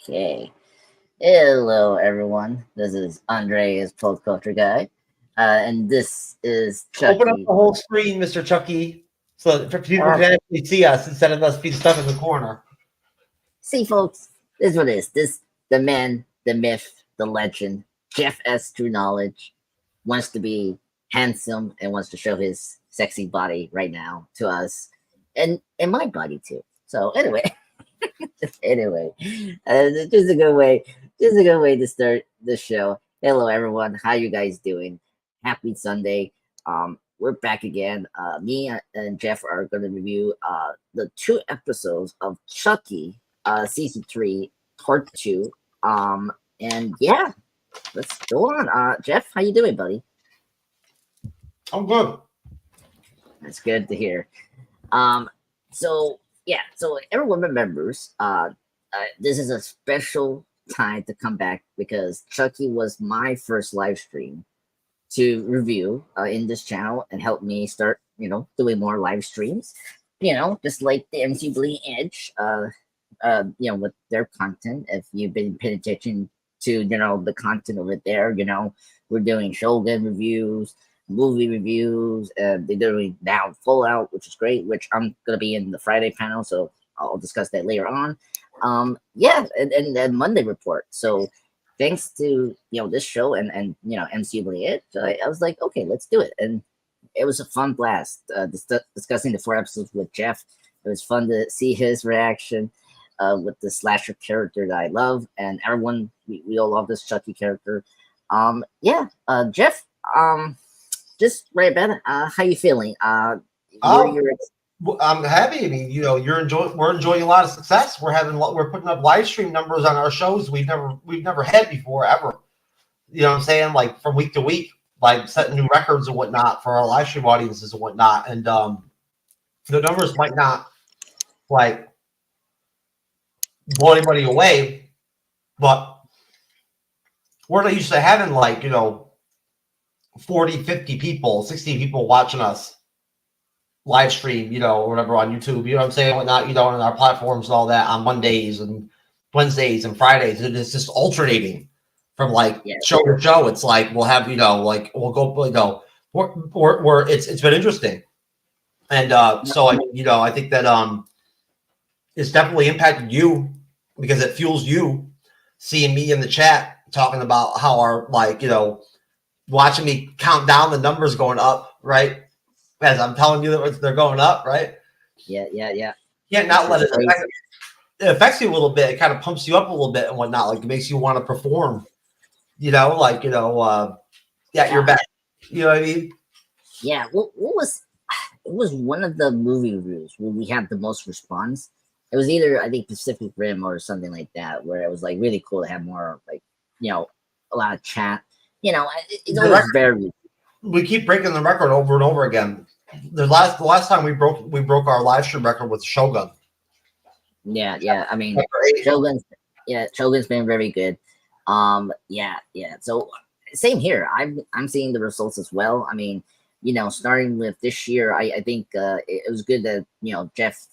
Okay. Hello, everyone. This is Andre's Pop Culture Guy. And this is Open up Chucky. the whole screen, Mr. Chucky, so that people Uh, can actually see us instead of us being stuck in the corner. See, folks, this is what it is. This, the man, the myth, the legend, Jeff S. True Knowledge, wants to be handsome and wants to show his sexy body right now to us. And my body, too. So, anyway. Anyway, just a good way, to start the show. Hello, everyone. How you guys doing? Happy Sunday. We're back again. Me and Jeff are going to review the two episodes of Chucky, season 3, part 2. And yeah, let's go on. Jeff, how you doing, buddy? I'm good. That's good to hear. So yeah, so everyone remembers this is a special time to come back because Chucky was my first live stream to review in this channel and help me start, doing more live streams. Just like the MCU Bleeding Edge, with their content. If you've been paying attention to, the content over there, we're doing Shogun reviews, movie reviews, and they're doing now Fallout, which is great, which I'm gonna be in the Friday panel, so I'll discuss that later on. Yeah, and then Monday report. So thanks to this show and MCU Bleeding Edge, I was like, okay, let's do it, and it was a fun blast discussing the 4 episodes with Jeff. It was fun to see his reaction with the slasher character that I love, and everyone we all love this Chucky character. Jeff. Just right about it. How you feeling? I'm happy. I mean, we're enjoying a lot of success. We're putting up live stream numbers on our shows we've never had before ever. You know what I'm saying? Like from week to week, like setting new records and whatnot for our live stream audiences and whatnot. And the numbers might not like blow anybody away, but we're not used to having 40, 50 people, 60 people watching us live stream, or whatever on YouTube, you know what I'm saying? Whatnot, on our platforms and all that on Mondays and Wednesdays and Fridays. And it's just alternating from show to show. It's like we'll have, we'll go, it's been interesting. And so I think that it's definitely impacted you because it fuels you seeing me in the chat talking about how our watching me count down the numbers going up, right? As I'm telling you that they're going up, right? Yeah. Can't not let it affect. It affects you a little bit. It kind of pumps you up a little bit and whatnot. Like it makes you want to perform. You're back. You know what I mean? Yeah. What was? It was one of the movie reviews where we had the most response. It was either I think Pacific Rim or something like that, where it was like really cool to have more a lot of chat. It's always very. We keep breaking the record over and over again. The last time we broke our live stream record with Shogun. Yeah. I mean, Shogun's been very good. Yeah. So same here. I'm seeing the results as well. I mean, starting with this year, I think it was good that Jeff,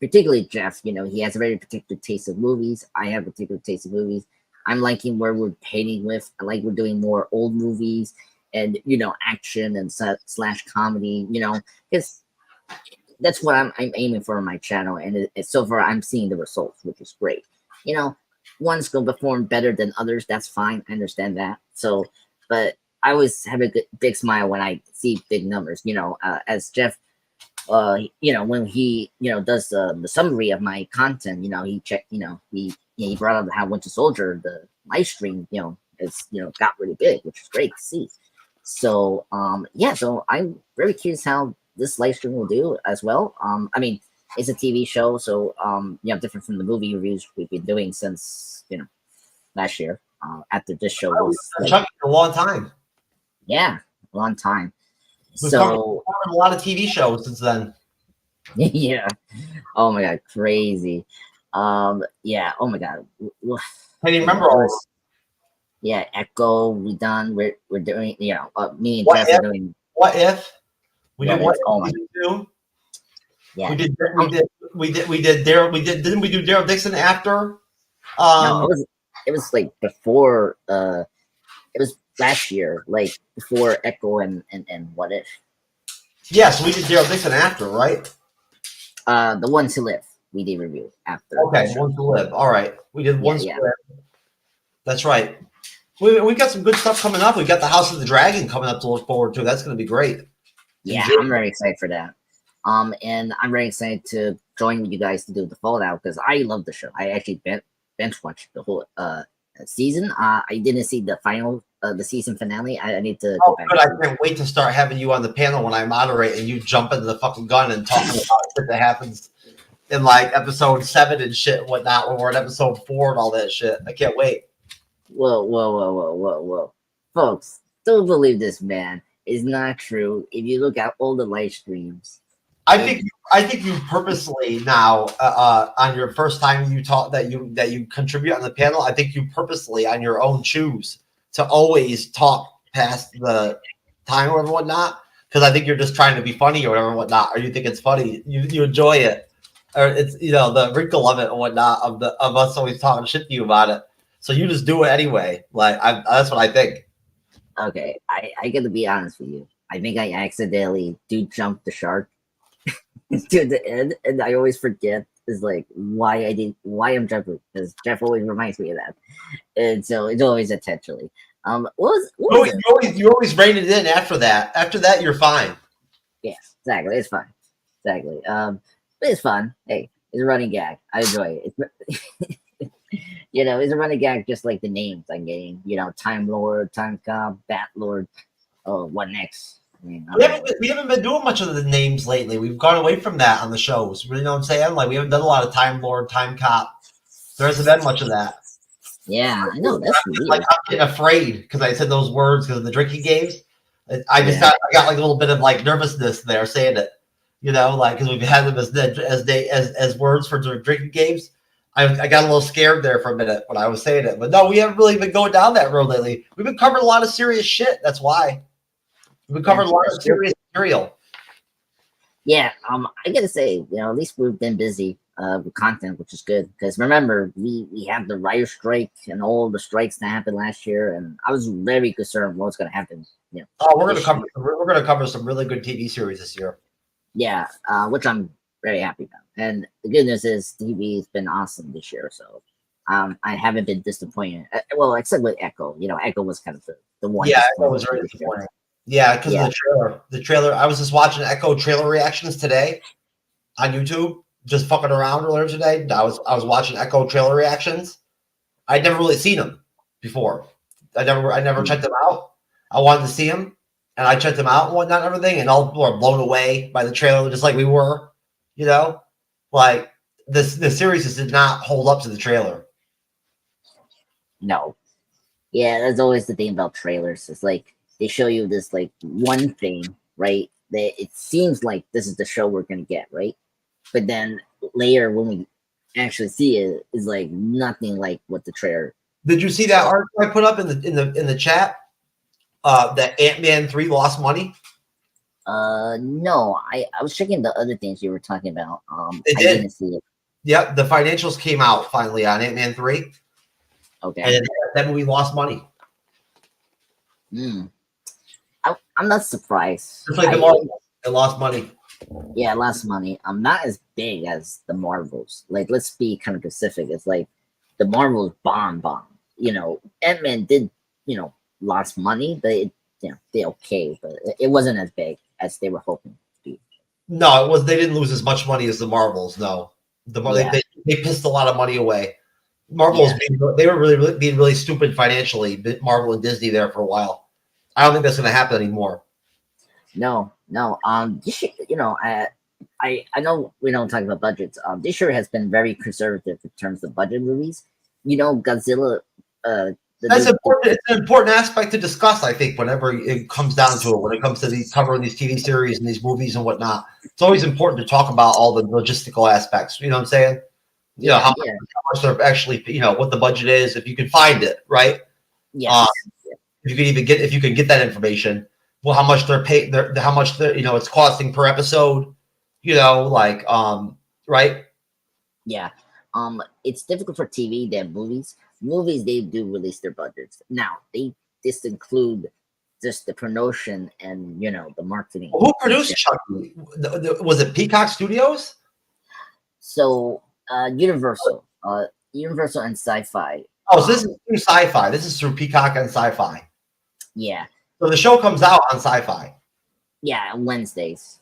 particularly Jeff, he has a very particular taste of movies. I have a particular taste of movies. I'm liking where we're painting with. I like we're doing more old movies and action and slash comedy. Because that's what I'm aiming for on my channel, and so far I'm seeing the results, which is great. One's gonna perform better than others. That's fine. I understand that. So, but I always have a big smile when I see big numbers. As Jeff. When he does the summary of my content, he checked, he brought up how Winter Soldier, the live stream, it's got really big, which is great to see. So so I'm very curious how this live stream will do as well. I mean, it's a TV show, so different from the movie reviews we've been doing since last year. After this show was a long time. Yeah, a long time. We've covered a lot of TV shows since then. Yeah. Oh my god, crazy. Yeah. Oh my god. Can you remember all? Yeah, Echo. We done. We're doing. Me and Jeff are doing. What if we did? What oh my. Yeah. We did. Daryl. Didn't we do Daryl Dixon after No, it was like before. It was last year, like before Echo and What If. Yeah, so we did Daryl Dixon after, right? The Ones Who Live, we did review after. Okay, One to Live. All right, we did One to Yeah. Live. That's right. We got some good stuff coming up. We got the House of the Dragon coming up to look forward to. That's going to be great. Yeah, I'm very excited for that. And I'm very excited to join you guys to do the Fallout because I love the show. I actually bench watched the whole season. I didn't see the final the season finale. I need to go back. Good. I can't wait to start having you on the panel when I moderate and you jump into the fucking gun and talking about shit that happens in like episode 7 and shit and whatnot when we're in episode 4 and all that shit. I can't wait. Whoa. Folks, don't believe this man. It's not true. If you look at all the live streams. I think you purposely now on your first time you talk that you contribute on the panel. I think you purposely on your own choose to always talk past the time or whatnot because I think you're just trying to be funny or whatever and whatnot, or you think it's funny, you enjoy it, or it's the wrinkle of it and whatnot of us always talking shit to you about it. So you just do it anyway. Like that's what I think. Okay, I got to be honest with you. I think I accidentally do jump the shark to the end, and I always forget is like why I'm jumping because Jeff always reminds me of that, and so it's always intentionally. What was you always rein it in after that. After that, you're fine. Yeah, exactly. It's fine. Exactly. But it's fun. Hey, it's a running gag. I enjoy it. It's it's a running gag just like the names I'm getting. Time Lord, Time Cop, Bat Lord. Oh, what next? I mean, we haven't been doing much of the names lately. We've gone away from that on the shows. You know what I'm saying? Like we haven't done a lot of Time Lord, Time Cop. There hasn't been much of that. Yeah, I know. That's weird. Like I'm getting afraid because I said those words because of the drinking games. I got like a little bit of like nervousness there saying it. Like because we've had them as words for drinking games. I got a little scared there for a minute when I was saying it, but no, we haven't really been going down that road lately. We've been covering a lot of serious shit. That's why we've covered a lot of serious material. Yeah, I gotta say, at least we've been busy with content, which is good. Because remember, we had the writer strike and all the strikes that happened last year, and I was very concerned what was going to happen. We're gonna cover some really good TV series this year. Yeah, which I'm very happy about. And the good news is TV has been awesome this year, so I haven't been disappointed. Well, except with Echo. Echo was kind of the one. Yeah, Echo was very disappointing. Yeah, because of the trailer. The trailer. I was just watching Echo trailer reactions today on YouTube, just fucking around earlier today. I was watching Echo trailer reactions. I'd never really seen them before. I never checked them out. I wanted to see them, and I checked them out and whatnot and everything, and all people are blown away by the trailer, just like we were. Like the series just did not hold up to the trailer. No. Yeah, that's always the thing about trailers. It's like they show you this like one thing, right? That it seems like this is the show we're gonna get, right? But then later when we actually see it, is like nothing like what the trailer. Did you see that article I put up in the chat? That Ant-Man 3 lost money. No, I was checking the other things you were talking about. I didn't see it. Yep, the financials came out finally on Ant-Man 3. Okay. And that movie lost money. I'm not surprised. Just like the Marvels, it lost money. Yeah, it lost money. I'm not as big as the Marvels. Like, let's be kind of specific. It's like the Marvels bomb. Ant-Man did, lost money, but it, they okay, but it wasn't as big as they were hoping to be. No, it was. They didn't lose as much money as the Marvels. No, they pissed a lot of money away. Marvels, they were really being really stupid financially. Marvel and Disney there for a while. I don't think that's going to happen anymore. No. This year, I know we don't talk about budgets. This year has been very conservative in terms of budget movies. Godzilla. That's important. It's an important aspect to discuss, I think, whenever it comes down to it. When it comes to covering these TV series and these movies and whatnot, it's always important to talk about all the logistical aspects. You know what I'm saying? How much they're actually, what the budget is, if you can find it, right? Yeah. If you can get that information, well, how much they're paid, how much it's costing per episode, right? Yeah. it's difficult for TV than movies. Movies, they do release their budgets. Now they just include just the promotion and the marketing. Who produced Chucky? Was it Peacock Studios? So Universal, Universal and Sci-Fi. Oh, so this is through Sci-Fi. This is through Peacock and Sci-Fi. Yeah. So the show comes out on Sci-Fi. Yeah, Wednesdays.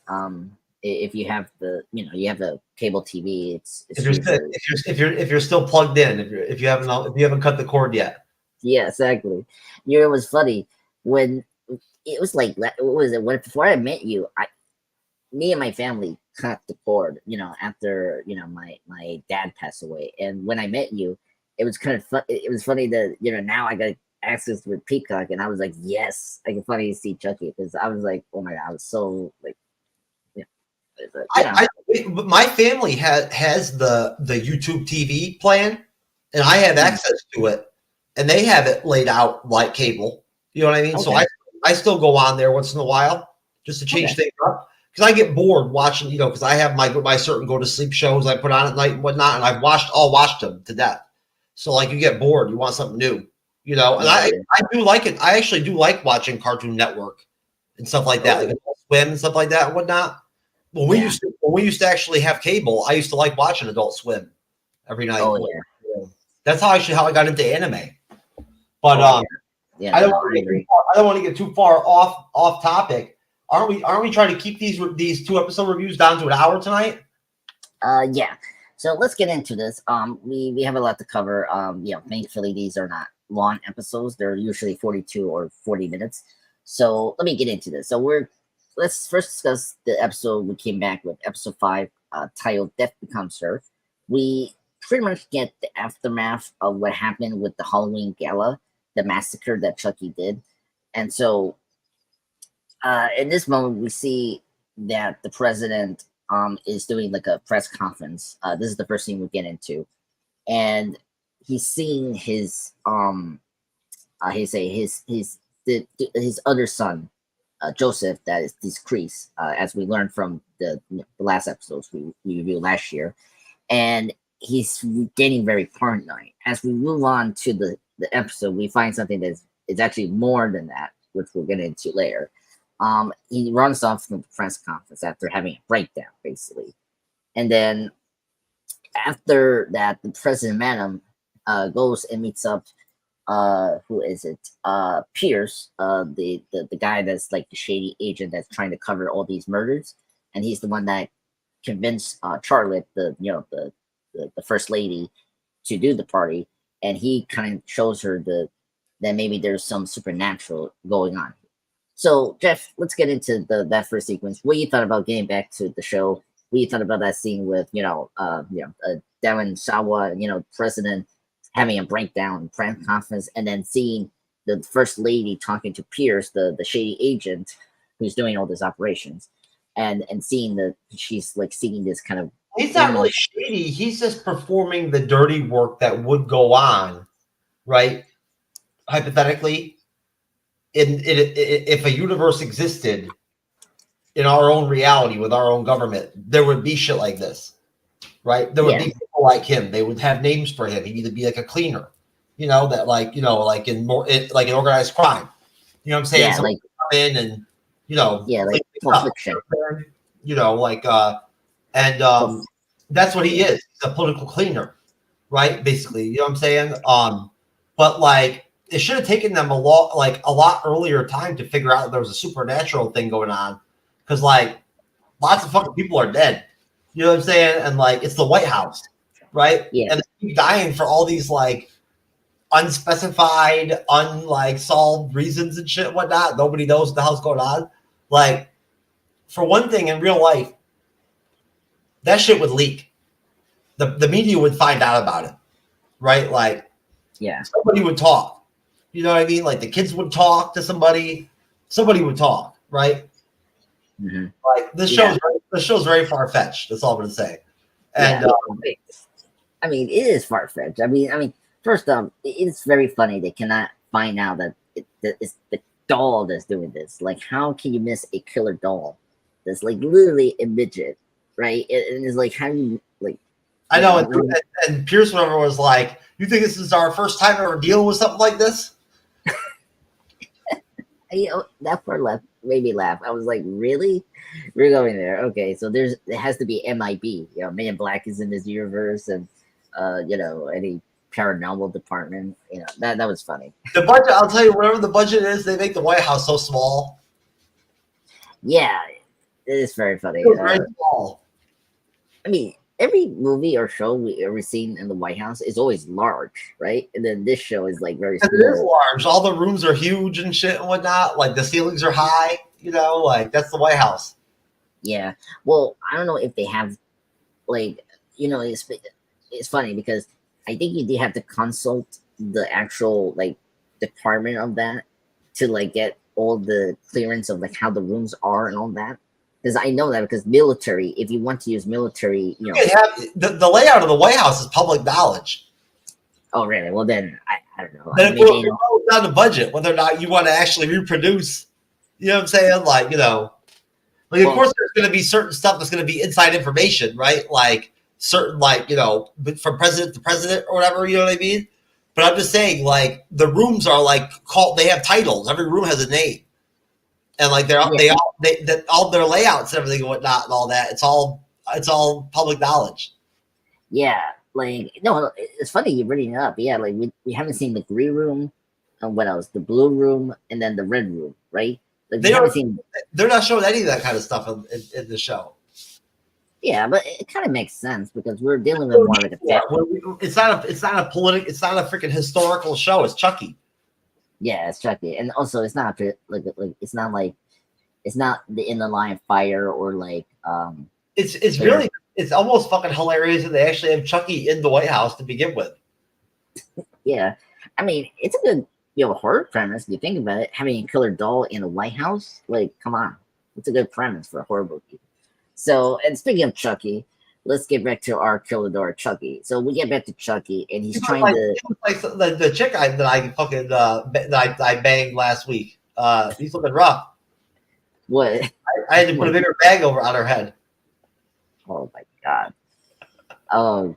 If you have you have a cable TV, it's if you're still plugged in, if you haven't cut the cord yet. Yeah, exactly. It was funny when it was like, what was it? Before I met you, me and my family cut the cord. After my dad passed away, and when I met you, it was kind of fun. It was funny that now I got access with Peacock, and I was like, yes, I can finally see Chucky, because I was like, oh my god, I was so like, my family has the YouTube TV plan, and I have access to it, and they have it laid out like cable. You know what I mean? Okay. So I still go on there once in a while just to change things up, because I get bored watching, because I have my certain go to sleep shows I put on at night and whatnot, and I've watched them to death. So like, you get bored, you want something new, and I do like it. I actually do like watching Cartoon Network and stuff like that, like Adult Swim and stuff like that and whatnot. When we used to actually have cable, I used to like watching Adult Swim every night. Oh, yeah. That's how I got into anime. But I don't want to get too far off topic. Aren't we trying to keep these 2 episode reviews down to an hour tonight? Yeah. So let's get into this. We have a lot to cover. Thankfully these are not long episodes. They're usually 42 or 40 minutes. So let me get into this. So let's first discuss the episode we came back with, episode 5, titled Death Becomes Her. We pretty much get the aftermath of what happened with the Halloween gala, the massacre that Chucky did. And so in this moment, we see that the president is doing like a press conference. This is the first thing we get into. And he's seeing his other son, Joseph, that is decreased, as we learned from the last episodes we reviewed last year, and he's getting very paranoid. As we move on to the episode, we find something that's actually more than that, which we'll get into later. He runs off from the press conference after having a breakdown, basically, and then after that, the president, madam, goes and meets up. Who is it? Pierce, the guy that's like the shady agent that's trying to cover all these murders, and he's the one that convinced Charlotte, the first lady, to do the party, and he kind of shows her that maybe there's some supernatural going on. So Jeff, let's get into that first sequence. What you thought about getting back to the show? What you thought about that scene with Darren Sawa, president, having a breakdown press conference, and then seeing the first lady talking to Pierce, the shady agent who's doing all these operations, and seeing she's like seeing this kind of. He's not really shady. He's just performing the dirty work that would go on, right? Hypothetically, if a universe existed in our own reality with our own government, there would be shit like this. Right, there would be people like him. They would have names for him. He'd either be like a cleaner, that like in organized crime. You know what I'm saying? Yeah, like come in and like conviction. That's what he is. He's a political cleaner, right? Basically, you know what I'm saying? But like, it should have taken them a lot earlier time to figure out that there was a supernatural thing going on, because like lots of fucking people are dead. You know what I'm saying? And like, it's the White House, right? Yeah. And they keep dying for all these like unspecified, solved reasons and shit, whatnot. Nobody knows what the hell's going on. Like, for one thing, in real life, that shit would leak. The media would find out about it, right? Like, somebody would talk. You know what I mean? Like, the kids would talk to somebody. Somebody would talk, right? Mm-hmm. Like, this show's very far fetched. That's all I'm gonna say. And I mean, it is far fetched. I mean, first it's very funny they cannot find out that it's the doll that's doing this. Like, how can you miss a killer doll that's like literally a midget, right? And it's like, how do you like? I know, and Pierce, whatever, was like, "You think this is our first time ever dealing with something like this?" That part made me laugh. I was like, really? We're going there. Okay, so it has to be MIB. Man in Black is in this universe, and any paranormal department. That was funny. The budget, I'll tell you, whatever the budget is, they make the White House so small. Yeah, it is very funny. Very small. I mean, every movie or show we ever seen in the White House is always large, right? And then this show is like very small. It is large. All the rooms are huge and shit and whatnot. Like the ceilings are high. Like that's the White House. Yeah. Well, I don't know if they have, like, it's funny because I think you did have to consult the actual like department of that to like get all the clearance of like how the rooms are and all that. Because I know that because military, if you want to use military, the layout of the White House is public knowledge. Oh, really? Well, then I don't know. Then it goes down the budget whether or not you want to actually reproduce. You know what I'm saying? Like, of course, there's going to be certain stuff that's going to be inside information, right? Like certain, from president to president or whatever. You know what I mean? But I'm just saying, like, the rooms are like called. They have titles. Every room has a name. And like all their layouts and everything and whatnot and all that, it's all public knowledge. Yeah, like no, it's funny you're bringing it up. Yeah, like we haven't seen the green room, and what else? The blue room, and then the red room, right? Like they're not showing any of that kind of stuff in the show. Yeah, but it kind of makes sense because we're dealing with more like it's not a freaking historical show. It's Chucky. Yeah, it's Chucky, and also it's not it's not the In the Line of Fire or like it's almost fucking hilarious that they actually have Chucky in the White House to begin with. Yeah, I mean it's a good horror premise. If you think about it, having a killer doll in the White House, like come on, it's a good premise for a horror movie. So, and speaking of Chucky, let's get back to our killer doll, Chucky. So we get back to Chucky, and he's trying to like the chick that I fucking that I banged last week. He's looking rough. What? I had to put a bigger bag over on her head. Oh my god. Oh,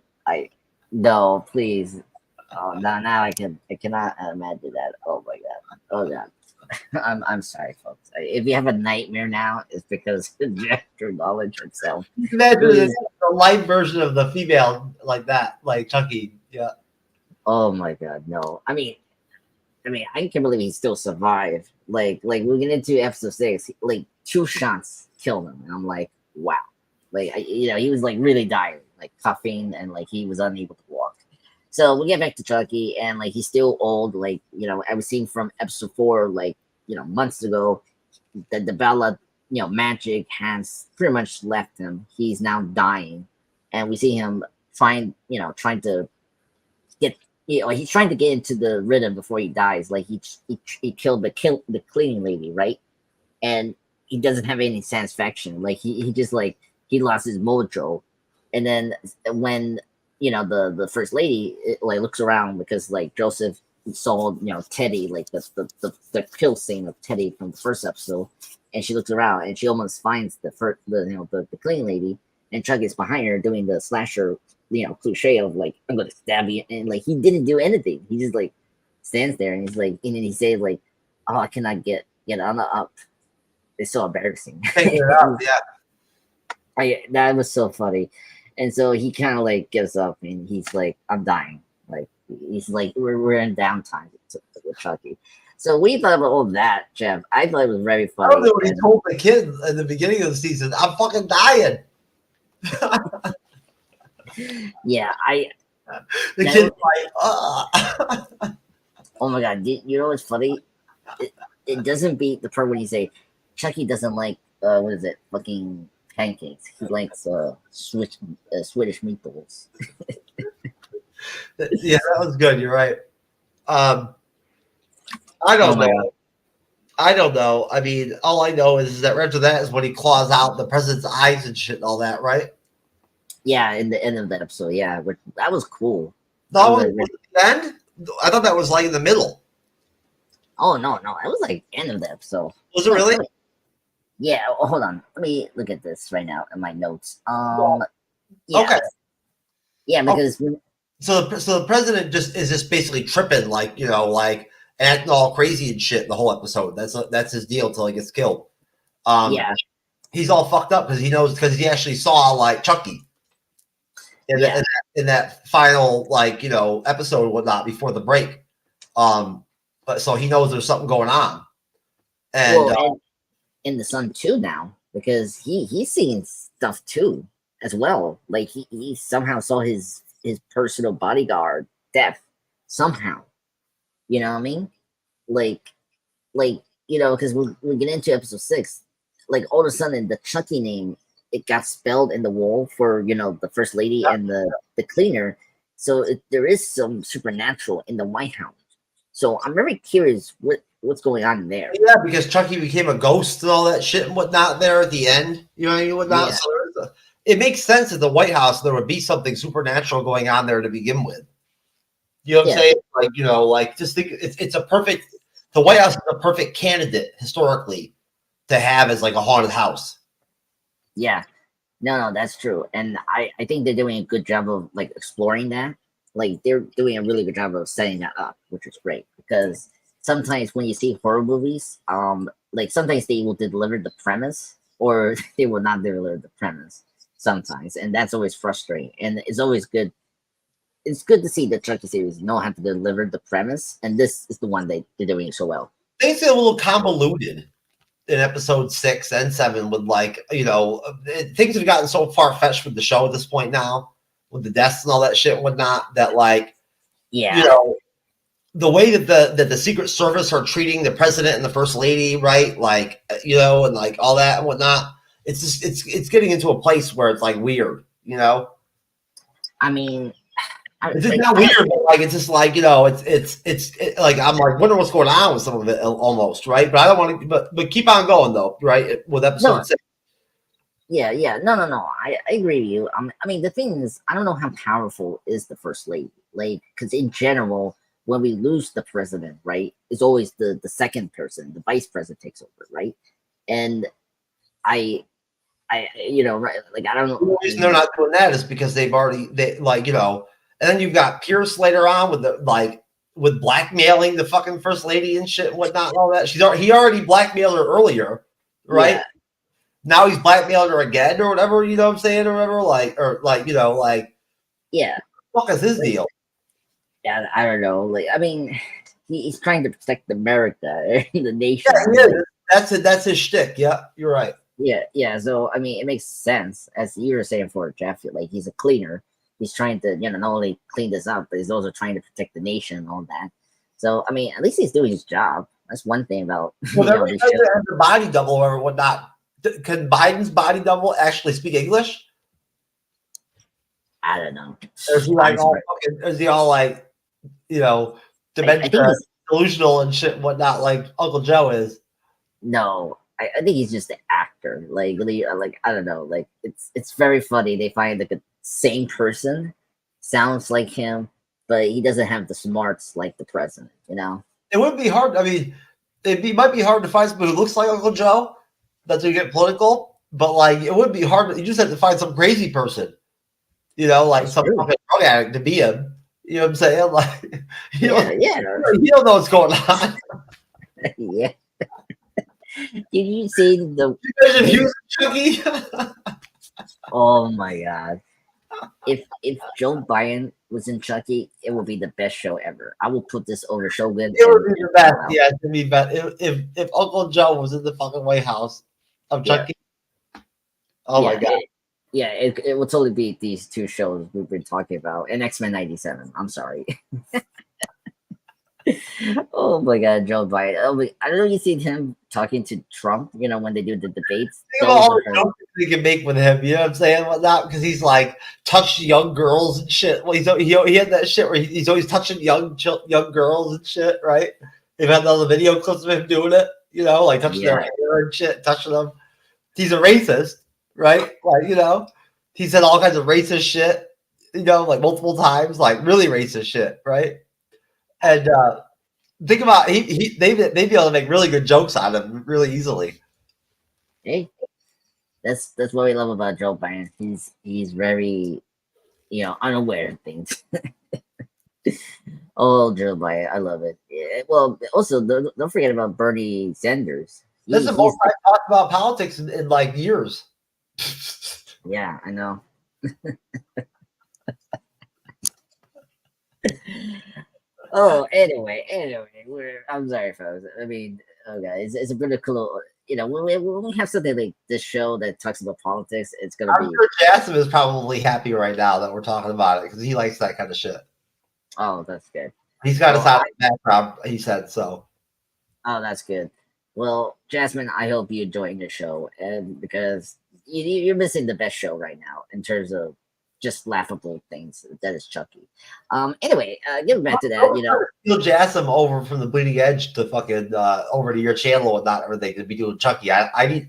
no, please. Oh, now I cannot imagine that. Oh my god. Oh god. I'm sorry, folks. If you have a nightmare now, it's because of true knowledge itself. You can imagine the light version of the female like that, like Chucky. Yeah. Oh my god, no. I mean, I can't believe he still survived. Like we get into episode 6, like 2 shots killed him, and I'm like, wow. Like he was like really dying, like coughing, and like he was unable to walk. So we get back to Chucky, and like he's still old. Like I was seeing from episode 4, like months ago, that the Bella magic has pretty much left him. He's now dying, and we see him trying to get he's trying to get into the rhythm before he dies. Like he killed the cleaning lady, right? And he doesn't have any satisfaction. Like he just like he lost his mojo, and then when the first lady like looks around because like Joseph saw Teddy, like the kill scene of Teddy from the first episode, and she looks around and she almost finds the cleaning lady, and Chuck is behind her doing the slasher cliche of like I'm gonna stab you, and like he didn't do anything. He just like stands there and he's like, and then he says like, oh, I cannot get on the up. It's so embarrassing. Yeah. That was so funny. And so he kind of like gives up and he's like, I'm dying. Like he's like, we're in downtime with Chucky. So we thought about all that, Jeff. I thought it was very funny. I don't know what he told the kid at the beginning of the season. I'm fucking dying. Yeah, the kid's like, oh my god, you know what's funny? It doesn't beat the part when you say Chucky doesn't like what is it, fucking pancakes. He likes Swedish meatballs. Yeah, that was good. You're right. I don't know. I don't know. I mean, all I know is that right after that is when he claws out the president's eyes and shit and all that, right? Yeah, in the end of that episode, yeah, that was cool. No, at the end? I thought that was like in the middle. Oh no, it was like end of the episode. Was it really? Yeah. Hold on. Let me look at this right now in my notes. Yeah. Yeah. Okay. Yeah, because so the president is just basically tripping, like, like acting all crazy and shit the whole episode. That's his deal till he gets killed. yeah, He's all fucked up because he actually saw like Chucky in that final episode and whatnot before the break. But so he knows there's something going on. And and in the Son too now, because he's seeing stuff too as well. Like he somehow saw his personal bodyguard death somehow. You know what I mean? Like because we get into episode 6, like all of a sudden the Chucky name, it got spelled in the wall for the first lady and the cleaner. So there is some supernatural in the White House. So I'm very curious what's going on there. Yeah, because Chucky became a ghost and all that shit and whatnot there at the end. You know what I mean? Whatnot. Yeah. So it makes sense at the White House there would be something supernatural going on there to begin with. You know what I'm saying? Like just think it's a perfect. The White House is a perfect candidate historically to have as like a haunted house. Yeah, no, that's true, and I think they're doing a good job of like exploring that. Like they're doing a really good job of setting that up, which is great because sometimes when you see horror movies, like sometimes they will deliver the premise or they will not deliver the premise sometimes, and that's always frustrating. And it's always good. It's good to see the Chucky series know how to deliver the premise, and this is the one they're doing so well. Things get a little convoluted in episode 6 and 7 with things have gotten so far fetched with the show at this point now with the deaths and all that shit and whatnot that the way that the Secret Service are treating the president and the first lady, right? Like, and like all that and whatnot. It's just it's getting into a place where it's like weird, I mean, it's like, not weird, but like it's just like it's like I'm like wondering what's going on with some of it almost, right? But I don't want to, but keep on going though, right? With episode 6. Yeah, no. I agree with you. I mean, the thing is, I don't know how powerful is the first lady, like, because in general, when we lose the president, right, it's always the second person, the vice president takes over, right? And I right, like I don't know. The reason they're not doing that is because they and then you've got Pierce later on with blackmailing the fucking first lady and shit and whatnot and all that. He already blackmailed her earlier, right? Yeah. Now he's blackmailing her again or whatever, you know what I'm saying, or whatever, yeah. What is his deal? Yeah, I don't know. Like, I mean, he's trying to protect America, the nation. Yeah, that's his shtick. Yeah, you're right. Yeah. So I mean, it makes sense, as you were saying for Jeff. Like, he's a cleaner. He's trying to, not only clean this up, but he's also trying to protect the nation and all that. So I mean, at least he's doing his job. That's one thing about. Well, the body double or whatnot. Can Biden's body double actually speak English? I don't know. Or is he like is he all like, dementia, delusional and shit and whatnot, like Uncle Joe is? No, I think he's just an actor. Like I don't know. Like it's very funny. They find like the same person sounds like him, but he doesn't have the smarts like the president. It would be hard. I mean, might be hard to find somebody who looks like Uncle Joe. That's when you get political, but like it would be hard. You just have to find some crazy person, like some drug addict to be him. You know what I'm saying? Like, you don't know what's going on. Yeah. Did you see the? Chucky? Oh my god! If Joe Biden was in Chucky, it would be the best show ever. I will put this over Shogun. It would be the best. Yeah, to be best. If Uncle Joe was in the fucking White House of Chucky. Yeah. Oh my god. It would totally beat these two shows we've been talking about and X-Men 97. I'm sorry. Oh my god, Joe Biden. I don't know if you seen him talking to Trump, when they do the debates. Think about all the jokes we can make with him, you know what I'm saying? Whatnot, because he's like touched young girls and shit. Well, he had that shit where he's always touching young girls and shit, right? They've had all the video clips of him doing it, like touching their hair and shit, touching them. He's a racist, right? Like, he said all kinds of racist shit, like multiple times, like really racist shit, right? And think about they'd be able to make really good jokes out of him really easily. Hey, that's what we love about Joe Biden. He's very unaware of things. Oh, Joe Biden, I love it. Yeah, well, also don't forget about Bernie Sanders. This is the He's most I've talked about politics in like years. yeah, I know. Oh, anyway, I'm sorry, folks. I mean, okay, it's a pretty cool. When we have something like this show that talks about politics, it's gonna I'm be. sure Jasmine is probably happy right now that we're talking about it because he likes that kind of shit. Oh, that's good. He's got a Well, solid background, he said so. oh, that's good. Well, Jasmine, I hope you're enjoying the show, and because you're missing the best show right now in terms of just laughable things. That is Chucky. Anyway, getting back to that, Steal Jasmine over from the Bleeding Edge to fucking over to your channel and not everything to be doing Chucky. I need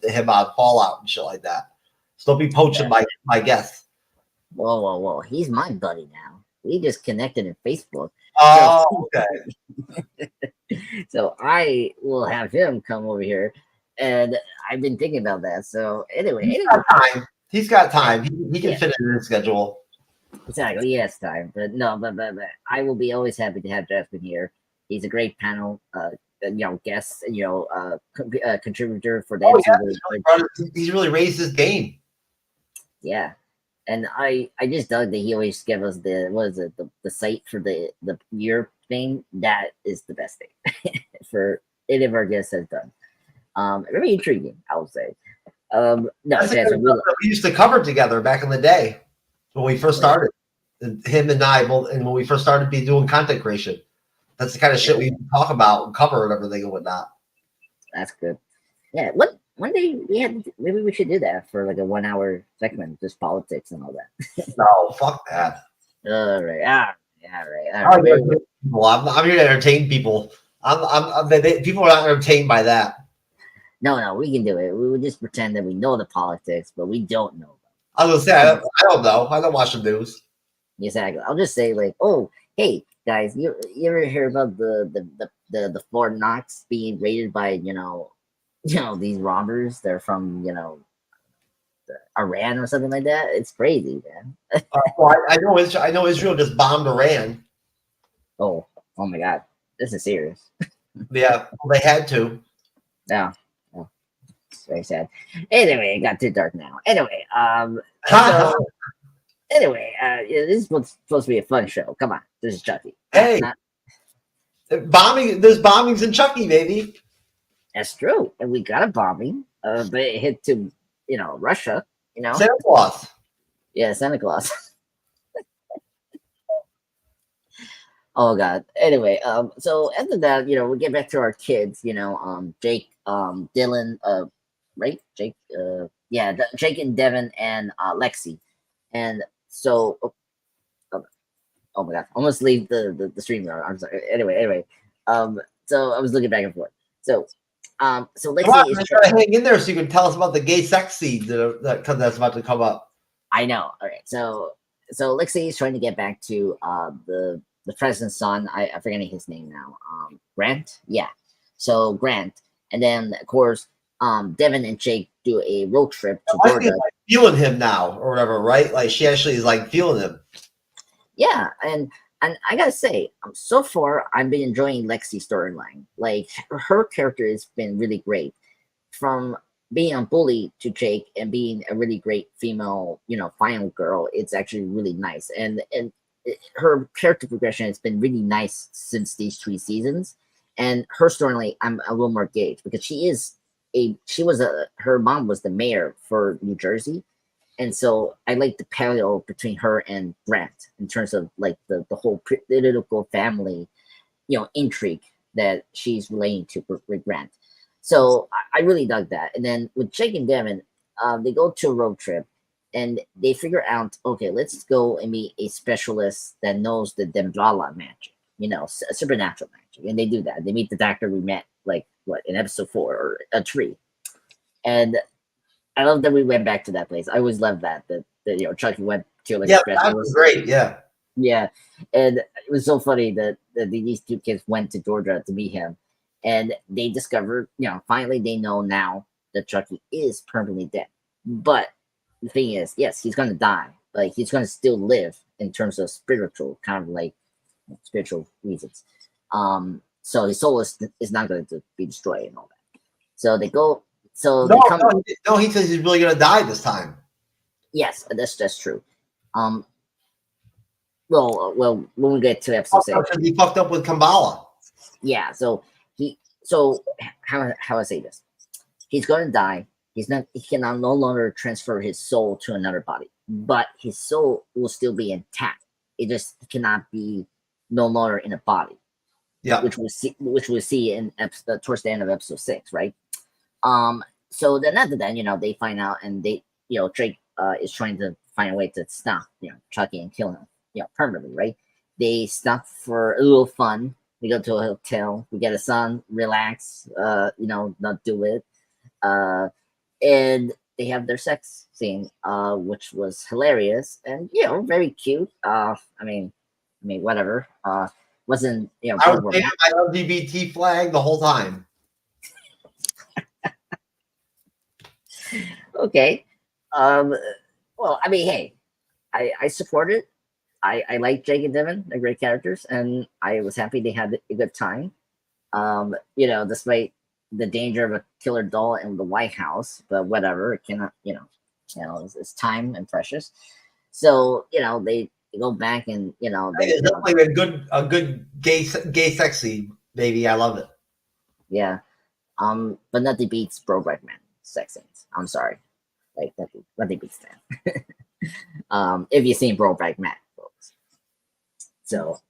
him on Fallout and shit like that. So don't be poaching my guests. whoa, he's my buddy now. We just connected in Facebook. Oh, okay. So I will have him come over here, and I've been thinking about that. So anyway, He's got time. He can fit it in his schedule. Exactly, he has time. But no, but I will be always happy to have Jasmine here. He's a great panel, guest, contributor for the MCU. He's really raised his game. Yeah, and I just dug that he always gave us the site for the year thing. That is the best thing for any of our guests has done. Very intriguing, I would say. No, Jasmine, we used to cover together back in the day when we first started. Him and I both, and when we first started doing content creation, that's the kind of shit we talk about and cover and everything and whatnot. That's good. Yeah, one day maybe we should do that for like a 1 hour segment, just politics and all that. No, fuck that. All right. I'm here to entertain people. People are not entertained by that. No, we can do it. We would just pretend that we know the politics, but we don't know them. I was gonna say I don't know. I don't watch the news. Exactly. I'll just say like, oh, hey guys, you ever hear about the Fort Knox being raided by these robbers? They're from Iran or something like that. It's crazy, man. Well, I know Israel just bombed Iran. Oh my God, this is serious. Yeah, well, they had to. Yeah. It's very sad. Anyway, it got too dark now. Anyway, so this is supposed to be a fun show. Come on, this is Chucky. Hey, there's bombings in Chucky, baby. That's true, and we got a bombing, but it hit to Russia. Santa Claus. Yeah, Santa Claus. Oh God. Anyway, so after that, we get back to our kids. Jake, Dylan, right? Jake, Jake and Devin and Lexi, and so. Oh my God! Almost leave the stream. I'm sorry. Anyway. So I was looking back and forth. So Lexi is trying to hang in there so you can tell us about the gay sex scene that's about to come up. I know. All right. So Lexi is trying to get back to the president's son. I forget his name now. Grant. Yeah. So Grant, and then of course, Devin and Jake do a road trip to Georgia. Like feeling him now or whatever, right? Like she actually is like feeling him. Yeah, and I gotta say, so far I've been enjoying Lexi's storyline. Like her character has been really great, from being a bully to Jake and being a really great female, final girl. It's actually really nice, and her character progression has been really nice since these 3 seasons. And her storyline, I'm a little more engaged because her mom was the mayor for New Jersey. And so I like the parallel between her and Grant in terms of like the whole political family, intrigue that she's relating to with Grant. So I really dug that. And then with Jake and Devin, they go to a road trip and they figure out, okay, let's go and meet a specialist that knows the Dembrala magic, supernatural magic. And they do that. They meet the doctor we met in episode 4 or 3. And I love that we went back to that place. I always loved that Chucky went to that was great. Yeah, and it was so funny that these 2 kids went to Georgia to meet him, and they discovered, finally they know now that Chucky is permanently dead. But the thing is, yes, he's gonna die, like he's gonna still live in terms of spiritual, kind of like spiritual reasons. So his soul is not going to be destroyed and all that. So they go. So No, they come. no, he says he's really gonna die this time. Yes, that's true. Um. Well, when we get to episode 6, He fucked up with Kambala. yeah. So he. So how I say this? He's going to die. He's not. He cannot no longer transfer his soul to another body, but his soul will still be intact. It just cannot be no longer in a body. Yeah. Which we see in towards the end of episode 6, right? So then after that, they find out, and they, Drake is trying to find a way to stop, Chucky and kill him, permanently, right? They stop for a little fun. We go to a hotel, we get a sun, relax, not do it, and they have their sex scene, which was hilarious and very cute. I mean, whatever. Wasn't I was waving my LGBT flag the whole time. Okay. Well, I mean, hey, I support it. I like Jake and Devin; they're great characters, and I was happy they had a good time. Despite the danger of a killer doll in the White House, but whatever, it cannot, it's time and precious. So they go back and It's definitely a good gay sexy baby. I love it. Yeah. But nothing beats Brokeback Man sex scenes. I'm sorry, like nothing beats that. If you've seen Brokeback Man, folks. So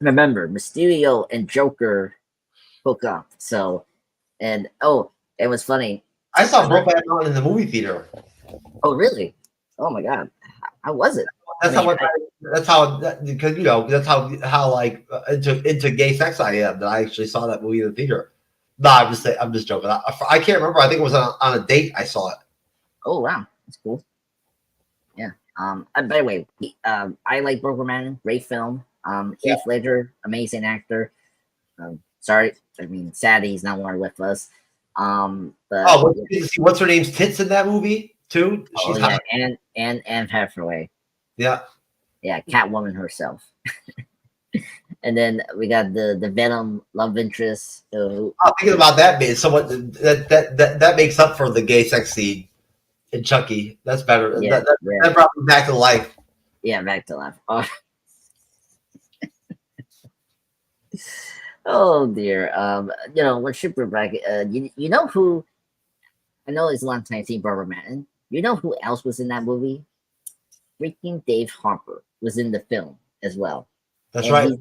remember, Mysterio and Joker hook up. So, and it was funny. I saw Brokeback Mountain in the movie theater. Oh, really? Oh my god, how was it? That's how like into gay sex I am. That I actually saw that movie in the theater. No, I'm just joking. I can't remember. I think it was on a date. I saw it. Oh wow, that's cool. Yeah. By the way, I like Brokeback Man. Great film. Heath Ledger, amazing actor. Sorry, sad he's not more with us. But what's her name's tits in that movie too? She's hot. And Anne Hathaway. Yeah. Yeah, Catwoman herself. And then we got the Venom love interest. I'm thinking about that bit. Somewhat that makes up for the gay sex scene in Chucky. That's better. Yeah, that brought me back to life. Yeah, back to life. Oh dear. When Shipper back, you know who? I know it's a long time seen Barbara Manning. You know who else was in that movie? Freaking Dave Harper was in the film as well. That's right.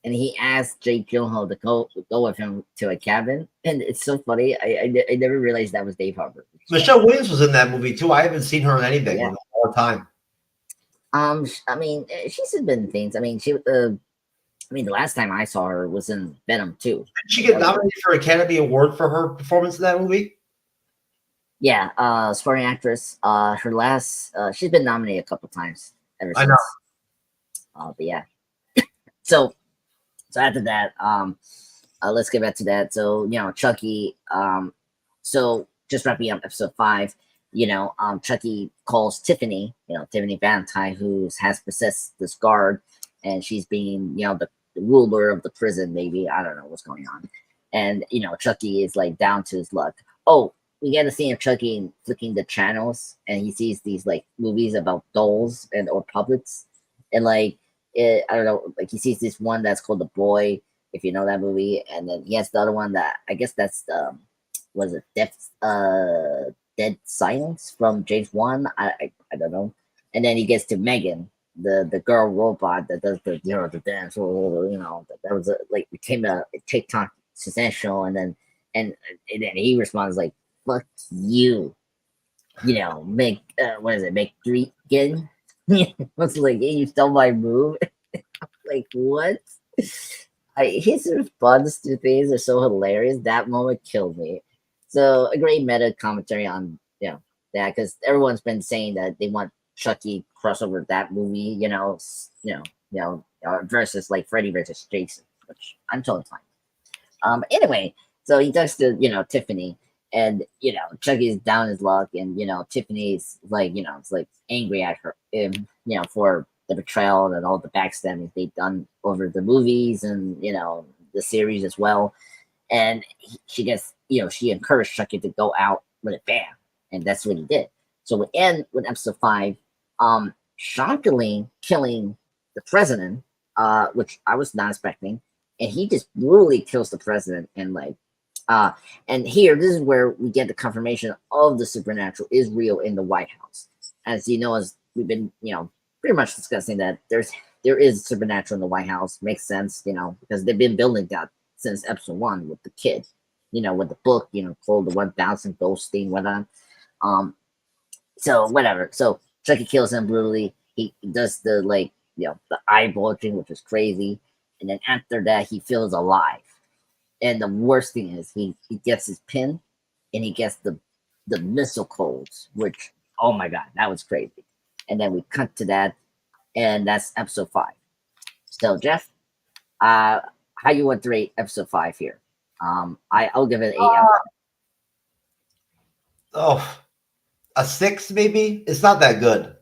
And he asked Jake Gyllenhaal to go with him to a cabin, and it's so funny. I never realized that was Dave Harper. Michelle Williams was in that movie too. I haven't seen her in anything in a long time. She's been in things. The last time I saw her was in Venom 2. Did she get nominated for Academy Award for her performance in that movie? Yeah, supporting actress. Her last, she's been nominated a couple times ever since. I know. But yeah. So after that, let's get back to that. So Chucky. So just wrapping up episode 5. Chucky calls Tiffany. Tiffany Valentine, who has possessed this guard, and she's being the ruler of the prison. Maybe I don't know what's going on. And Chucky is like down to his luck. Oh, we get a scene of Chucky flicking the channels, and he sees these like movies about dolls or puppets, and I don't know, like he sees this one that's called The Boy, if you know that movie, and then he has the other one that I guess that's was it Dead Silence from James Wan? I don't know. And then he gets to Megan, the girl robot that does the the dance, that was became a TikTok sensational, and then he responds like, "Fuck you," make what is it? Make 3 again. What's like, hey, you stole my move? Like what? His response to things are so hilarious. That moment killed me. So a great meta commentary on that, because everyone's been saying that they want Chucky crossover that movie, versus like Freddy versus Jason, which I'm totally fine. Anyway, so he talks to Tiffany, and Chucky's down his luck, and Tiffany's like it's like angry at her, for the betrayal and all the backstabbing they've done over the movies and the series as well. And she gets she encouraged Chucky to go out with a bam, and that's what he did. So we end with episode 5, shockingly killing the president, which I was not expecting, and he just brutally kills the president. And and here, this is where we get the confirmation of the supernatural is real in the White House. As as we've been pretty much discussing, that there is supernatural in the White House. Makes sense, because they've been building that since episode 1 with the kid, with the book, called the 1000 Ghost thing, whatnot. So whatever. So Chucky kills him brutally. He does the the eye bulging, which is crazy. And then after that, he feels alive. And the worst thing is he gets his pin, and he gets the missile codes, which, oh my god, that was crazy. And then we cut to that, and that's episode 5. So Jeff, how you want to rate episode 5 here? I'll give it an 8 out of 10. A 6 maybe. It's not that good.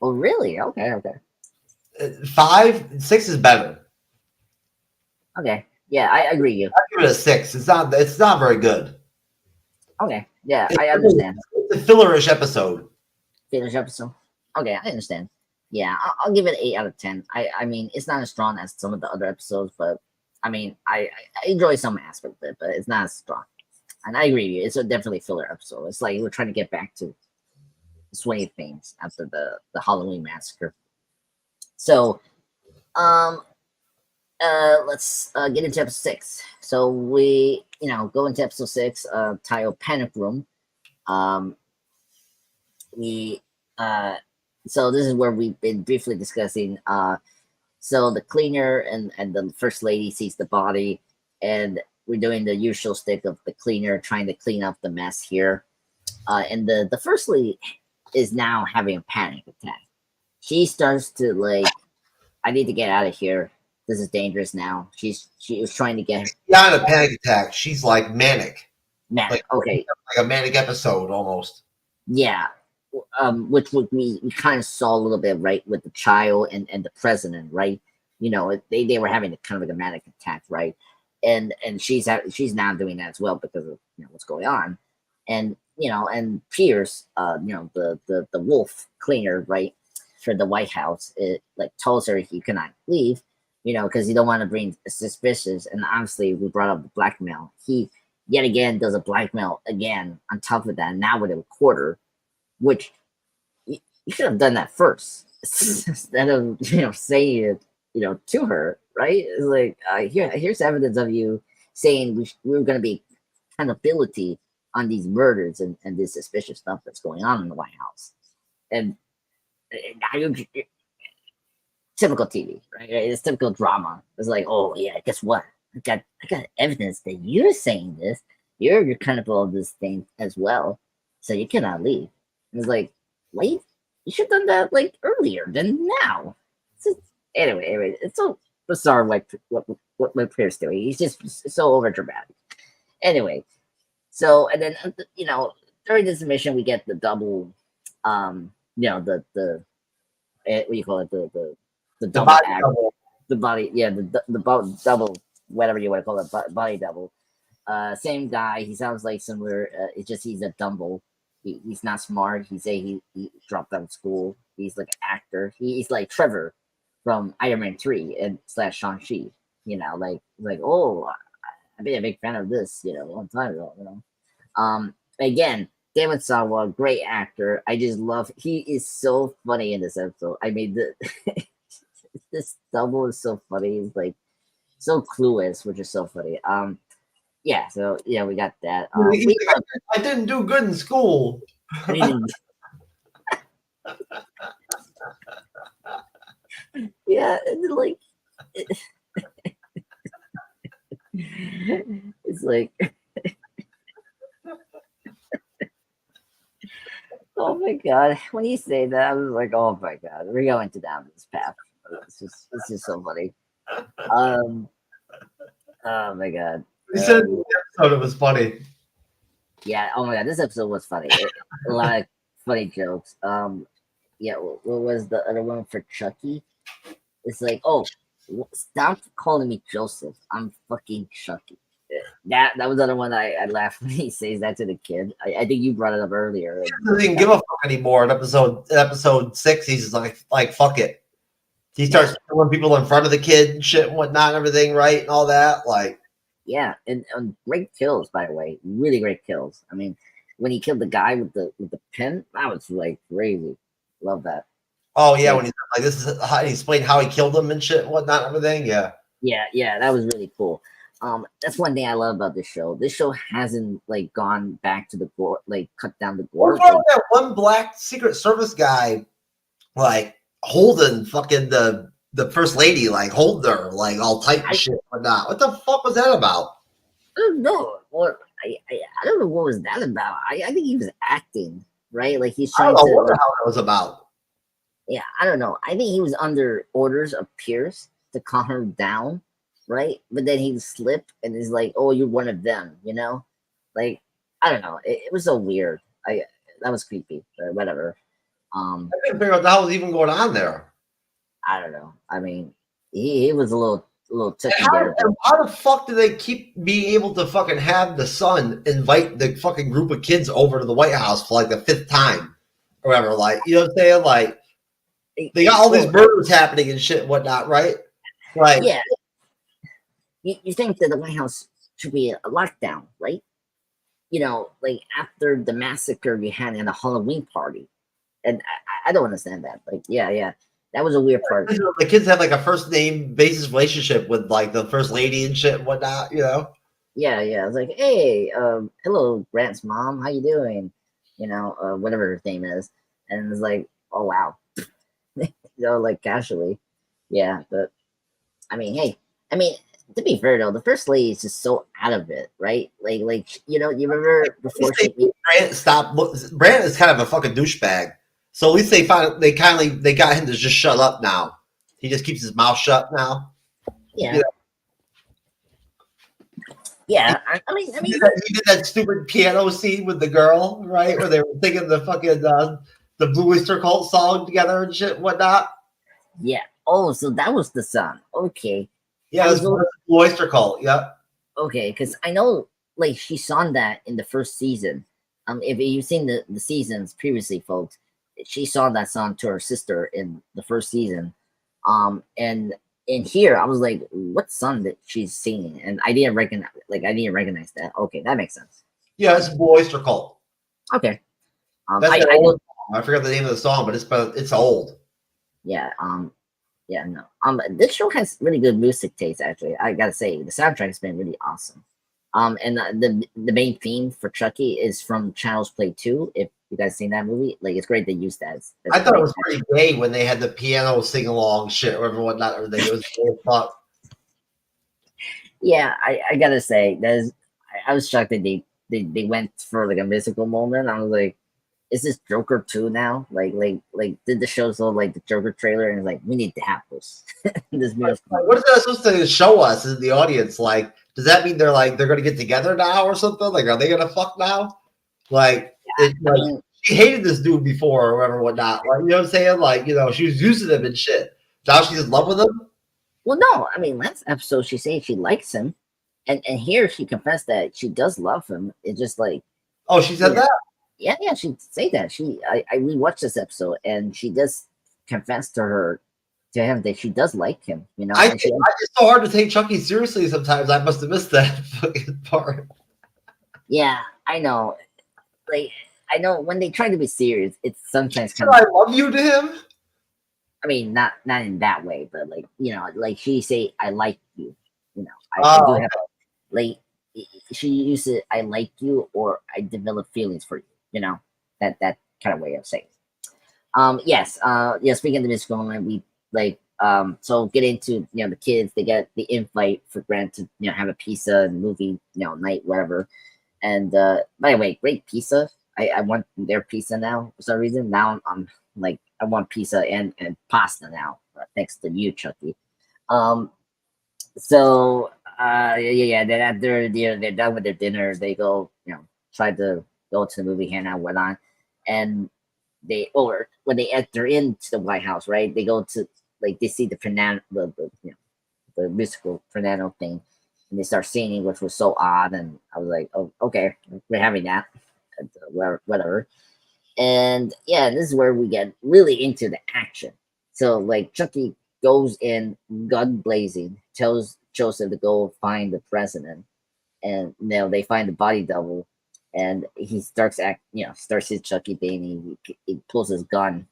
Oh really? Okay. 5, 6 is better. Okay. Yeah, I agree with you. I give it a 6. It's not very good. Okay. Yeah, I understand. It's a fillerish episode. Okay, I understand. Yeah, I'll give it an 8 out of 10. I mean, it's not as strong as some of the other episodes, but I mean, I enjoy some aspect of it, but it's not as strong. And I agree with you. It's a definitely filler episode. It's like we're trying to get back to swing of things after the Halloween massacre. So, let's get into episode 6. So we go into episode 6, titled Panic Room. We so this is where we've been briefly discussing. So the cleaner and the first lady sees the body, and we're doing the usual stick of the cleaner trying to clean up the mess here. And the first lady is now having a panic attack. She starts to I need to get out of here. This is dangerous now. She was trying to get. Not a panic attack. She's like manic. Okay. Like a manic episode almost. Yeah. Which we kind of saw a little bit, right, with the child and the president, right? They were having kind of like a manic attack, right? And she's now doing that as well because of what's going on. And and Pierce, the wolf cleaner, right, for the White House, it tells her he cannot leave, because you don't want to bring suspicious. And obviously, we brought up the blackmail. He yet again does a blackmail again on top of that. Now with a recorder, which you should have done that first instead of saying it to her, right? It's like here's evidence of you saying we were going to be accountability on these murders and this suspicious stuff that's going on in the White House. And now you're typical TV, right? It's typical drama. It's like, oh yeah, guess what? I got evidence that you're saying this. You're accountable of this thing as well, so you cannot leave. And it's like, wait, you should have done that earlier than now. Anyway, it's so bizarre what Pierce doing. He's just so over dramatic. Anyway, so and then during this mission we get the double, the what do you call it, the double act, the body, yeah, the double, whatever you want to call it, body double. Same guy. He sounds like similar. It's just he's a dumble. He's not smart. He dropped out of school. He's like an actor. He's like Trevor from Iron Man 3 and / Shang-Chi. Oh, I've been a big fan of this, a long time ago. Again, David Sawa, great actor. I just love. He is so funny in this episode. I mean, this double is so funny. He's so clueless, which is so funny. Yeah, so yeah, we got that. I didn't do good in school. Yeah, it's like, oh my god! When you say that, I was like, oh my god, we're going down this path. It's just so funny. Oh my god. You said in the episode it was funny. Yeah. Oh my god, this episode was funny. A lot of funny jokes. Yeah. What was the other one for Chucky? It's like, oh, stop calling me Joseph. I'm fucking Chucky. That was the other one I laughed when he says that to the kid. I think you brought it up earlier. He doesn't even give a fuck anymore. In episode 6, he's just like fuck it. He starts killing people in front of the kid and shit and whatnot and everything, right? And all that. Like, yeah, and great kills, by the way. Really great kills. I mean, when he killed the guy with the pen, that was like crazy. Love that. oh yeah, when he's like, this is how he explained how he killed him and shit and whatnot and everything. Yeah. Yeah, that was really cool. That's one thing I love about this show. This show hasn't like gone back to the gore, like cut down the gore. What's wrong with that one black Secret Service guy, like holding fucking the first lady, like holding her, like all tight and shit and whatnot? What the fuck was that about? I don't know. Or I don't know what was that about. I think he was acting, right? Like he's trying I to. wonder how that was about. Yeah, I don't know. I think he was under orders of Pierce to calm her down, right? But then he slipped and is like, "Oh, you're one of them," you know? Like, I don't know. It was so weird. That was creepy, but whatever. I couldn't figure out what the hell was even going on there. I don't know. I mean, he was a little touchy there. How the fuck do they keep being able to fucking have the son invite the fucking group of kids over to the White House for like the 5th time or whatever? Like, you know what I'm saying? Like, they got all these murders happening and shit and whatnot, right? Like, yeah. You think that the White House should be a lockdown, right? You know, like after the massacre we had in the Halloween party. And I don't understand that. Like, yeah. That was a weird part. The kids have like a first name basis relationship with like the first lady and shit and whatnot, you know? Yeah. It's like, hey, hello, Grant's mom. How you doing? You know, whatever her name is. And it's like, oh wow. You know, like casually. Yeah, but I mean, hey, to be fair though, the first lady is just so out of it, right? Like you know, you remember before she Brant stopped. Brant is kind of a fucking douchebag. So at least they got him to just shut up now. He just keeps his mouth shut now. Yeah. You know? Yeah, I mean, he did that stupid piano scene with the girl, right? Where they were singing the fucking the Blue Oyster Cult song together and shit and whatnot. Yeah. Oh, so that was the son. Okay. Yeah, it was Blue Oyster Cult. Yeah. Okay, because I know like she sung that in the first season. If you've seen the seasons previously, folks, she sang that song to her sister in the first season. And in here, I was like, what song that she's singing? And I didn't recognize that. Okay, that makes sense. Yeah, it's Blue Oyster Cult. Okay. I forgot the name of the song, but it's old. Yeah. Yeah. No. This show has really good music taste. Actually, I gotta say, the soundtrack has been really awesome. And the main theme for Chucky is from Child's Play 2. If you guys seen that movie, like it's great they used that. I thought it was pretty gay when they had the piano sing along shit or whatnot. Everything it was gay fuck. Yeah, I gotta say I was shocked that they went for like a musical moment. I was like, is this Joker 2 now? Like did the show so like the Joker trailer and it's like we need to have this musical. What is that supposed to show us as the audience? Like, does that mean they're gonna get together now or something? Like, are they gonna fuck now? Like, she hated this dude before or whatever, whatnot. Like, you know what I'm saying? Like, you know, she was using him and shit. Now she's in love with him. Well, no, I mean last episode she said she likes him, and here she confessed that she does love him. It's just like, oh, she said that. Yeah, she say that. I rewatched this episode and she does confess to him that she does like him. You know, it's so hard to take Chucky seriously sometimes. I must have missed that fucking part. Yeah, I know. Like, I know when they try to be serious, it's sometimes kind of. I love you to him. I mean, not in that way, but like, you know, like she say, "I like you." You know, I do have like she uses "I like you" or "I develop feelings for you." You know, that kind of way of saying. Yes. Yeah. Speaking of the musical moment, we like so get into the kids. They get the invite for Grant to have a pizza and movie night, whatever. And by the way, great pizza. I want their pizza now for some reason. Now I'm like I want pizza and pasta now, thanks to you, Chucky. So yeah. Then after they're done with their dinner, they go tried to go to the movie hang out whatnot, and they or when they enter into the White House, right? They go to like they see the Fernando, the musical Fernando thing, and they start singing, which was so odd, and I was like, oh, okay, we're having that, whatever. And yeah, this is where we get really into the action. So like Chucky goes in gun blazing, tells Joseph to go find the president, and they find the body double, and he starts his Chucky thing. He pulls his gun,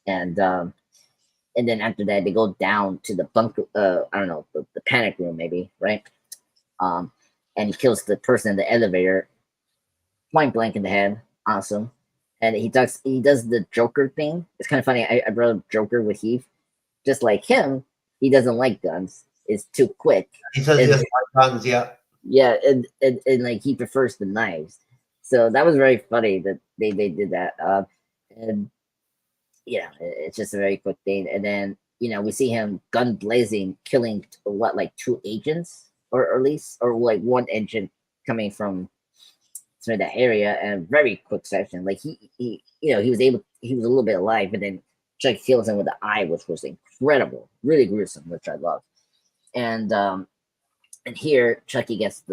and and then after that they go down to the bunker. I don't know, the panic room maybe, right? Um, and he kills the person in the elevator, point blank in the head. Awesome. And he does the Joker thing. It's kind of funny. I brought up Joker with Heath. Just like him, he doesn't like guns. It's too quick. He says he doesn't like guns, yeah. Yeah, and like he prefers the knives. So that was very funny that they did that. And it's just a very quick thing. And then we see him gun blazing, killing what like two agents, or at least or like one agent coming from that area, and very quick section. Like he was a little bit alive, but then Chuck kills him with the eye, which was incredible, really gruesome, which I love. And here Chucky gets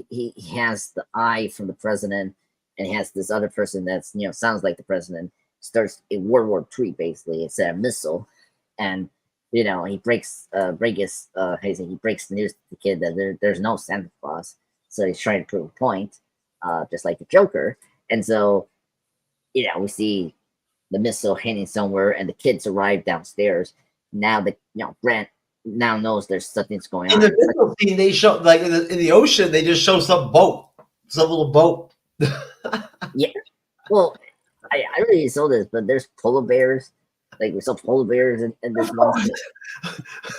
he has the eye from the president, and he has this other person that's sounds like the president, starts in World War III basically. It's a missile, and he breaks he breaks the news to the kid that there's no Santa Claus, so he's trying to prove a point, just like the Joker. And so we see the missile hitting somewhere, and the kids arrive downstairs. Now that Grant now knows there's something's going on. In the missile scene, they show like in the ocean, they just show some little boat. Yeah, well, I already saw this, but there's polar bears. Like we saw polar bears in this one.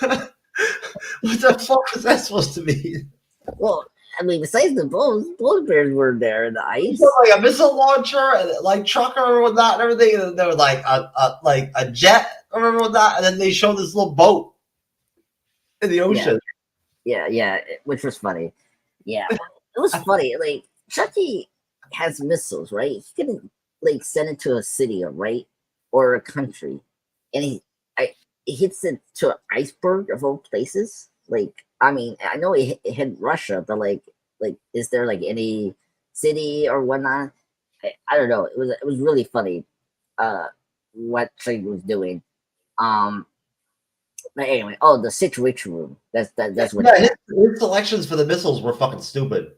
What the fuck was that supposed to mean? Well, I mean, besides the boats, polar bears were there in the ice. Like a missile launcher, and like trucker or whatnot, and everything. And there was like a jet or whatnot, and then they showed this little boat in the ocean. Yeah, which was funny. Yeah, it was funny. Like Chucky has missiles, right? He can like send it to a city, right, or a country, and he hits it to an iceberg of all places. Like, I mean, I know it hit Russia, but like, is there like any city or whatnot? I don't know. It was really funny, what Chucky was doing. But anyway, the situation room. That's what. Yeah, his selections for the missiles were fucking stupid.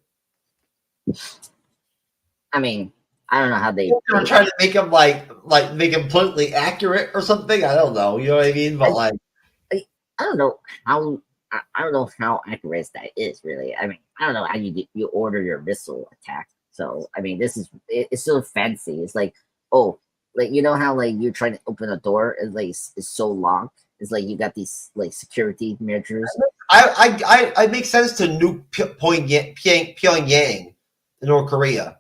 I mean, I don't know how they were trying to make him like make him politically accurate or something. I don't know. You know what I mean? But I don't know how. I don't know how accurate that is, really. I mean, I don't know how you order your missile attack. So, I mean, it's so fancy. It's like, like how like you're trying to open a door and like it's so locked. It's like you got these like security measures. I make sense to nuke Pyongyang in North Korea.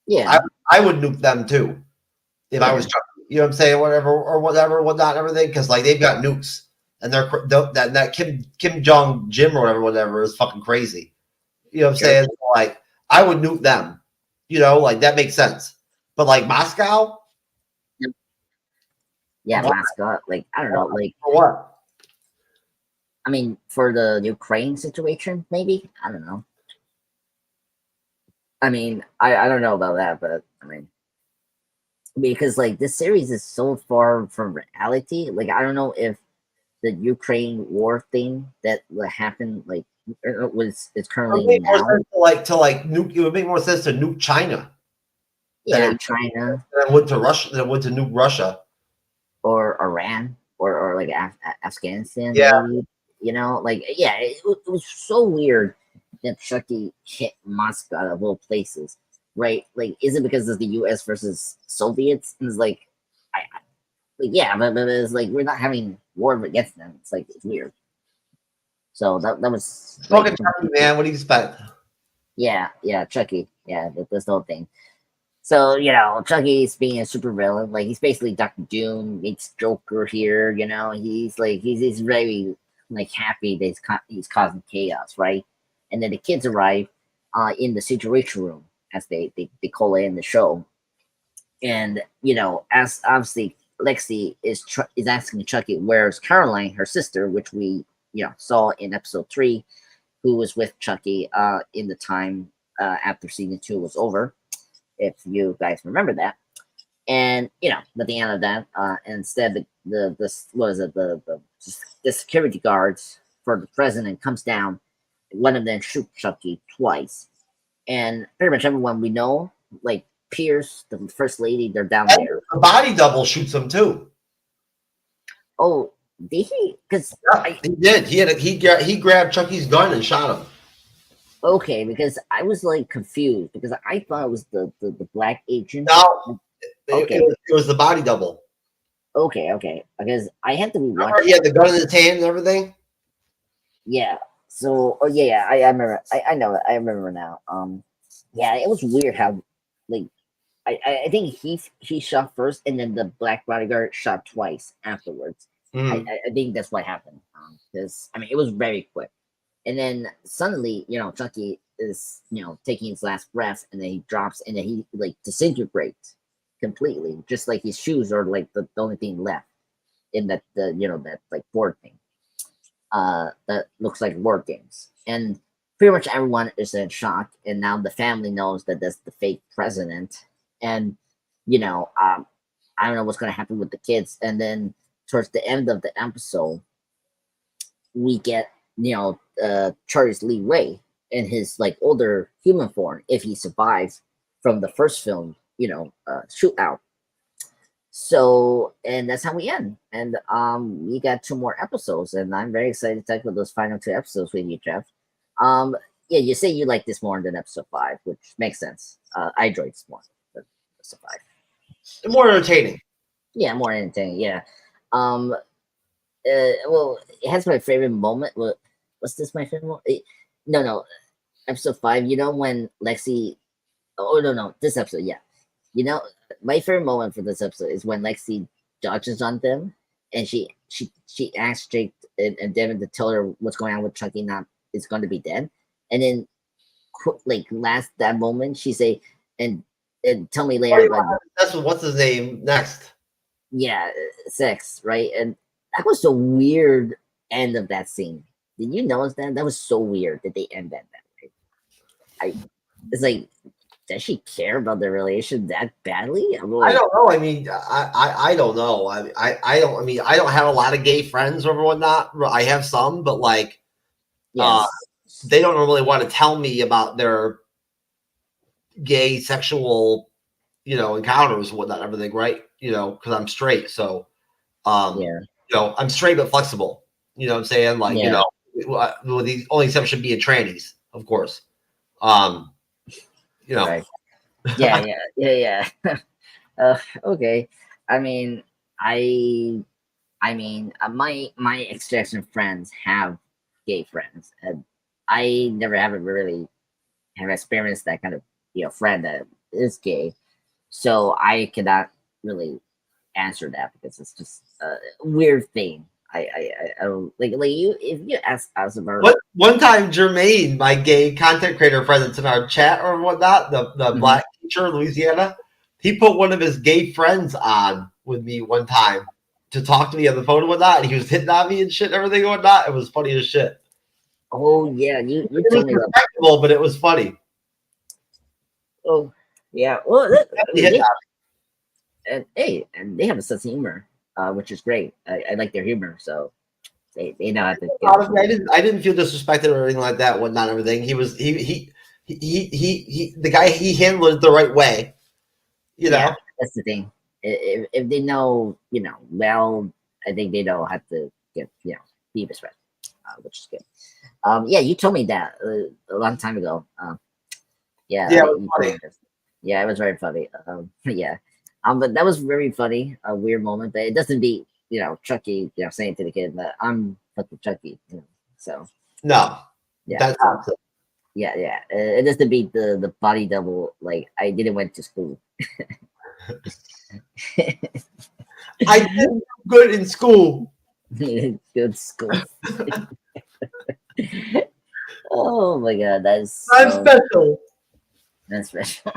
Yeah, I would nuke them too if I was Chucky. You know what I'm saying? Whatnot, everything, because like they've got nukes. And that Kim Jong Jim or whatever is fucking crazy. You know what I'm saying? Like I would nuke them. Like that makes sense. But like Moscow, Moscow. Like I don't know. Like for what? I mean, for the Ukraine situation, maybe. I don't know. I mean, I don't know about that, but I mean, because like this series is so far from reality. Like I don't know if the Ukraine war thing that happened like is currently now. To nuke, it would make more sense to nuke China. Yeah, China. Than went to Russia. Than went to nuke Russia, or Iran, or like Afghanistan. Yeah, maybe, it was so weird that Chucky hit Moscow of all places, right? Like, is it because of the U.S. versus Soviets? And it's like, but it's like we're not having war against them. It's like it's weird. So that was fucking Chucky, man. What do you expect? Yeah, Chucky. Yeah, that's the whole thing. So Chucky's being a super villain. Like he's basically Dr. Doom meets Joker here. He's very like happy that he's causing chaos, right? And then the kids arrive in the situation room, as they call it in the show. And as obviously Lexi is asking Chucky where's Caroline, her sister, which we saw in episode 3, who was with Chucky in the time after season 2 was over, if you guys remember that. And at the end of that, instead the security guards for the president comes down. One of them shoots Chucky twice, and pretty much everyone we know, like Pierce, the first lady, they're down there. The body double shoots him too. Oh, did he? Because he did. He grabbed Chucky's gun and shot him. Okay, because I was like confused because I thought it was the black agent. No, okay, it was the body double. Okay, because I had to be watching. He had the gun in his hand and everything. Yeah. So, I remember. I know. I remember now. Yeah, it was weird how, like, I think he shot first, and then the black bodyguard shot twice afterwards. I think that's what happened. Because it was very quick, and then suddenly, Chucky is taking his last breath, and then he drops, and then he like disintegrates completely, just like his shoes are like the only thing left in that that like board thing. That looks like board games, and pretty much everyone is in shock. And now the family knows that that's the fake president, and I don't know what's going to happen with the kids. And then towards the end of the episode, we get Charles Lee Ray in his like older human form if he survives from the first film, shootout. So, and that's how we end. And we got 2 more episodes, and I'm very excited to talk about those final 2 episodes with you, Jeff. Yeah, you say you like this more than episode 5, which makes sense. I enjoyed this more than episode 5. More entertaining. Yeah, more entertaining. Yeah. Well, it has my favorite moment. What's this? My favorite moment? No. Episode 5. When Lexi. Oh no, this episode. Yeah. My favorite moment for this episode is when Lexi dodges on them, and she asks Jake and Devin to tell her what's going on with Chucky is going to be dead, and then like that moment she say and tell me later. That's what's his name next. Yeah, sex, right? And that was the weird end of that scene. Did you notice that? That was so weird that they end that way. It's like, does she care about the relation that badly? I don't know. I don't know. I don't have a lot of gay friends or whatnot. I have some, but like, yes. They don't really want to tell me about their gay sexual, encounters and whatnot, everything, right? Because I'm straight. So, I'm straight but flexible. You know what I'm saying? Like, the only exception being trannies, of course. Right. Yeah. Okay. My extraction friends have gay friends, and I never haven't really have experienced that kind of friend that is gay, so I cannot really answer that because it's just a weird thing. I don't like you. If you ask us about one time, Jermaine, my gay content creator friend that's in our chat or whatnot, the black teacher in Louisiana, he put one of his gay friends on with me one time to talk to me on the phone and whatnot, and he was hitting on me and shit and everything and whatnot. It was funny as shit. Oh yeah, you told me respectable, but it was funny. Oh yeah, well, and they have a sense of humor. Which is great. I like their humor, so they know how to. I didn't feel disrespected or anything like that. Whatnot, everything. The guy, he handled it the right way. Yeah, that's the thing. If they know, well, I think they know how to get, be respected, which is good. Yeah, you told me that a long time ago. Yeah, it was funny. Yeah, it was very funny. Yeah. But that was very funny, a weird moment. But it doesn't be, Chucky, saying to the kid that I'm fucking Chucky, So no, yeah, that's awesome. Yeah. It doesn't be the body double. Like I didn't went to school. I did good in school. Good school. Oh my god, that's I'm special. That's special.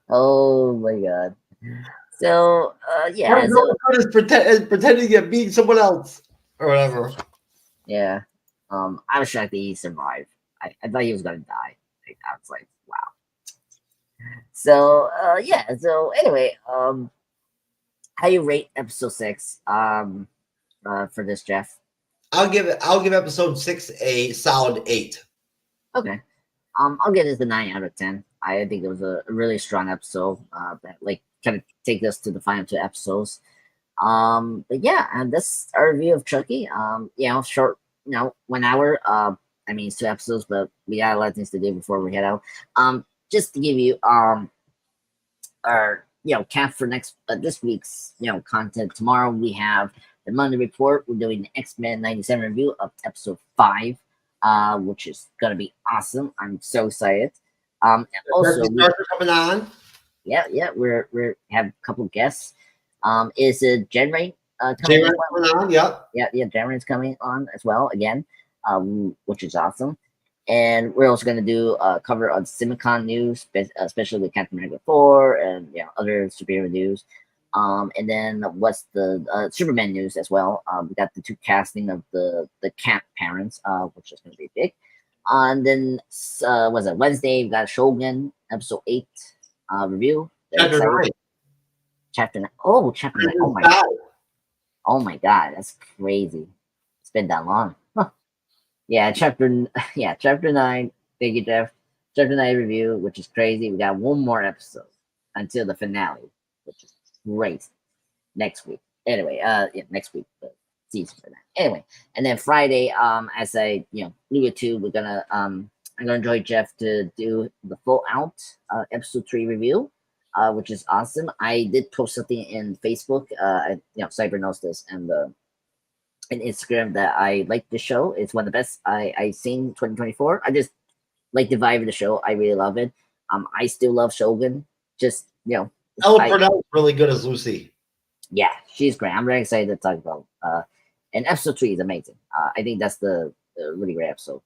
Oh my god. So yeah, so good as pretending to get beating someone else or whatever. yeah. I was shocked that he survived. I thought he was gonna die. Like, I was like, wow. So yeah, so anyway, how you rate episode 6 for this, Jeff? I'll give episode 6 a solid 8. Okay. I'll give this a 9 out of 10. I think it was a really strong episode. That like kind of take us to the final 2 episodes. But yeah, and that's our review of Chucky. Short, 1 hour. I mean, it's 2 episodes, but we got a lot of things to do before we head out. Just to give you our cap for next this week's content. Tomorrow we have the Monday report. We're doing the X-Men 97 review of episode 5, which is gonna be awesome. I'm so excited. Also, coming on. Yeah, we're have a couple guests. Is it Genray coming on? Yeah, Genray's coming on as well again, which is awesome. And we're also going to do a cover on Simicon news, especially with Captain America 4 and other superhero news. And then what's the Superman news as well. We got the 2 casting of the Cat parents, which is going to be big. And then was it Wednesday? We got Shogun episode 8 review. Chapter 9. Chapter 9. Oh, chapter 9. Oh my god. Oh my god, that's crazy. It's been that long. Huh. Yeah, chapter 9. Thank you, Jeff. Chapter 9 review, which is crazy. We got 1 more episode until the finale, which is great. Next week. Anyway, next week, the season for that. Anyway, and then Friday, as I alluded to, we're gonna I'm gonna join Jeff to do the full out episode 3 review. Which is awesome. I did post something in Facebook. Cyber knows this, and in Instagram that I like the show. It's one of the best I seen 2024. I just like the vibe of the show. I really love it. I still love Shogun. Just Ella Purnell is really good as Lucy. Yeah, she's great. I'm very excited to talk about. And episode 3 is amazing. I think that's the really great episode.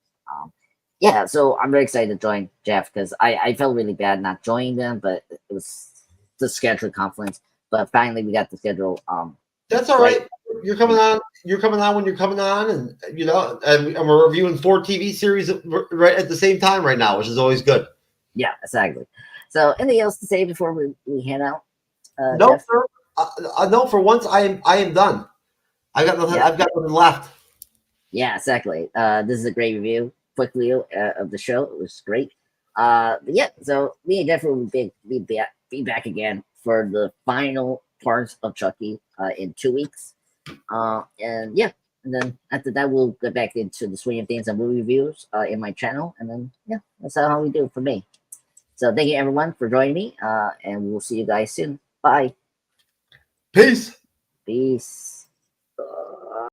Yeah, so I'm very excited to join Jeff because I felt really bad not joining them, but it was the schedule conflicts. But finally, we got the schedule. That's all right. You're coming on. You're coming on when you're coming on, and and we're reviewing 4 TV series right at the same time right now, which is always good. Yeah, exactly. So, anything else to say before we head out? No, Jeff? sir. No, for once, I am done. I got nothing. Yeah. I've got nothing left. Yeah, exactly. This is a great review. Quick review of the show. It was great. But yeah, so me and Jeff will be back again for the final parts of Chucky in 2 weeks. And yeah, and then after that we'll get back into the swing of things and movie reviews in my channel, and then yeah, that's how we do it for me. So thank you everyone for joining me, and we'll see you guys soon. Bye. Peace. Peace.